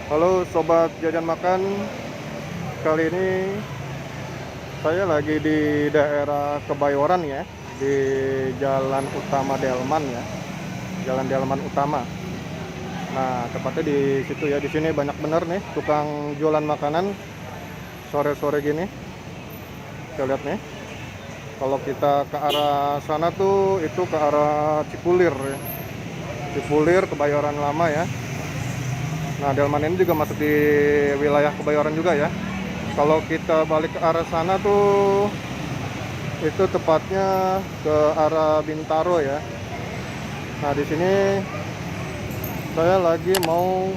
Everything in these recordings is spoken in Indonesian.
Halo sobat jajan makan, kali ini saya lagi di daerah Kebayoran ya, di Jalan Utama Delman ya, Jalan Delman Utama. Nah, tepatnya di situ ya, di sini banyak bener nih tukang jualan makanan sore-sore gini. Kita lihat nih, kalau kita ke arah sana tuh itu ke arah Cipulir ya. Cipulir, Kebayoran Lama ya. Nah, Delman ini juga masuk di wilayah Kebayoran juga ya. Kalau kita balik ke arah sana tuh itu tepatnya ke arah Bintaro ya. Nah, di sini saya lagi mau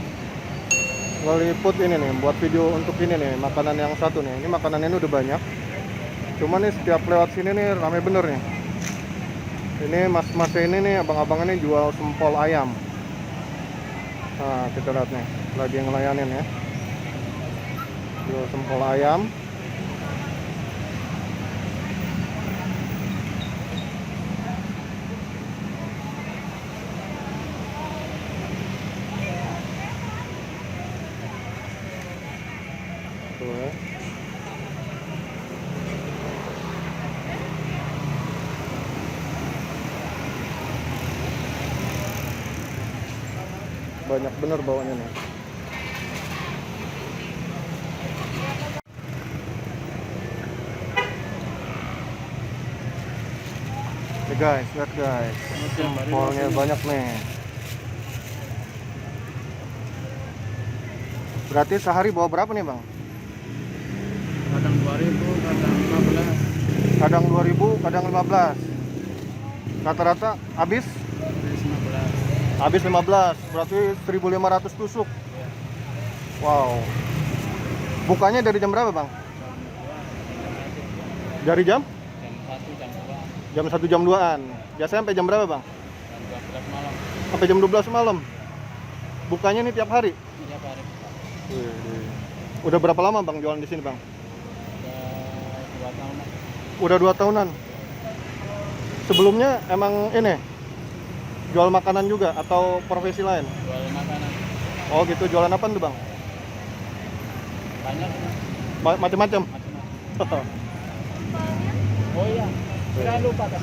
ngeliput ini nih, buat video untuk ini nih, makanan yang satu nih. Ini makanan ini udah banyak. Cuman nih setiap lewat sini nih rame bener nih. Ini mas-mas ini nih, abang-abang ini jual sempol ayam. Nah, kita lihat nih, lagi ngelayanin ya. Jual sempol ayam. Tuh ya. Banyak bener bawanya nih. Nih guys, lihat guys, sempolnya banyak nih. Berarti sehari bawa berapa nih bang? Kadang 2000, kadang 15. Kadang 2000, kadang 15. Rata-rata habis? Habis 15. Habis 15, berarti 1500 tusuk. Ya, Wow. Bukanya dari jam berapa bang? jam 1, Dari jam? jam 1, jam 2, Jam 1 jam 2-an. Biasanya sampai jam berapa bang? jam 12 malam. Sampai jam 12 malam. Bukanya nih tiap hari? Tiap hari buka. Wih. Udah berapa lama bang jualan di sini bang? Udah 2 tahun. Udah 2 tahunan. Sebelumnya emang ini jual makanan juga atau profesi lain? Jual makanan. Oh gitu, jualan apa tuh bang? Banyak, Macam-macam. macam-macam. Oh iya, jangan lupa kan.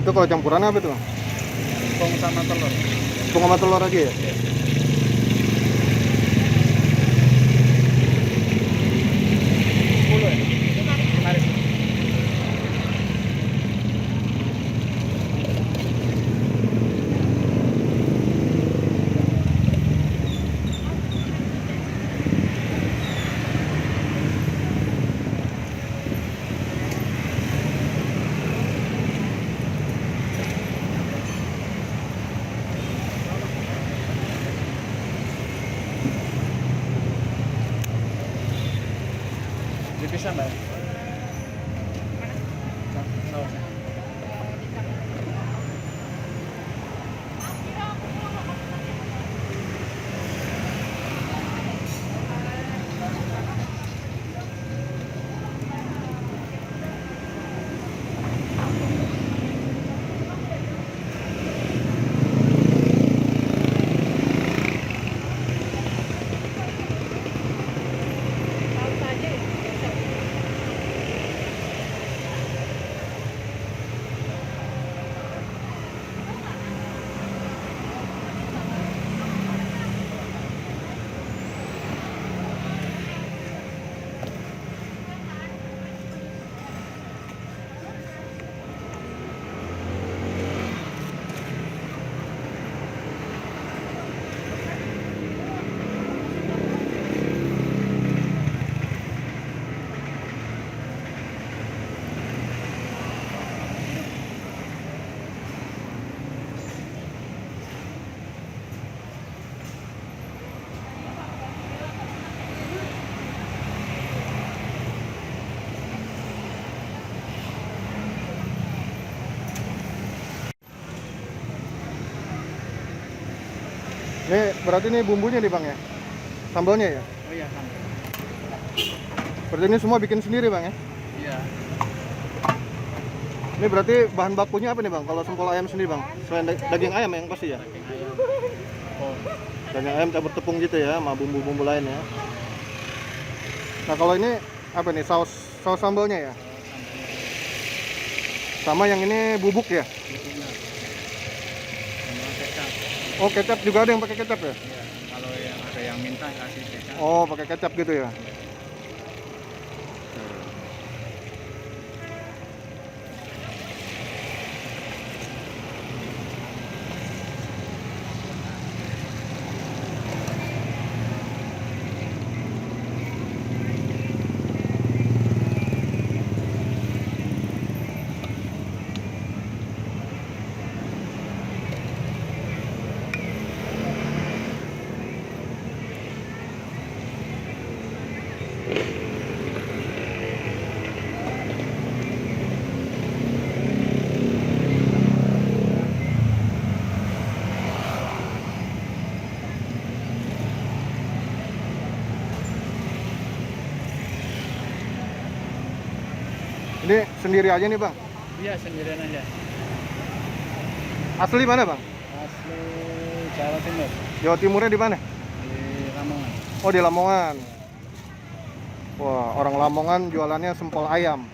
Itu kalau campuran apa tuh? Tepung sama telur. Tepung sama telur aja ya? Iya. Sepuluh ya? 5.000. Dipisah mbak? Sausnya. Ini berarti ini bumbunya nih bang ya? Sambalnya ya? Oh iya sama. Berarti ini semua bikin sendiri bang ya? Iya. Ini berarti bahan bakunya apa nih bang? Kalau sempol ayam sendiri bang? Selain daging ayam yang pasti ya? Daging ayam. Oh. Daging ayam campur tepung gitu ya, sama bumbu-bumbu lain ya. Nah kalau ini apa nih? Saus sambalnya ya? Sama yang ini bubuk ya? Bumbunya. Sama kecap. Oh kecap juga ada yang pakai kecap ya? Iya. Kalau yang ada yang minta kasih kecap. Oh pakai kecap gitu ya? Ini sendiri aja nih bang? Iya sendirian aja. Asli mana bang? Asli Jawa Timur. Jawa Timurnya di mana? Di Lamongan. Oh di Lamongan. Wah orang Lamongan jualannya sempol ayam.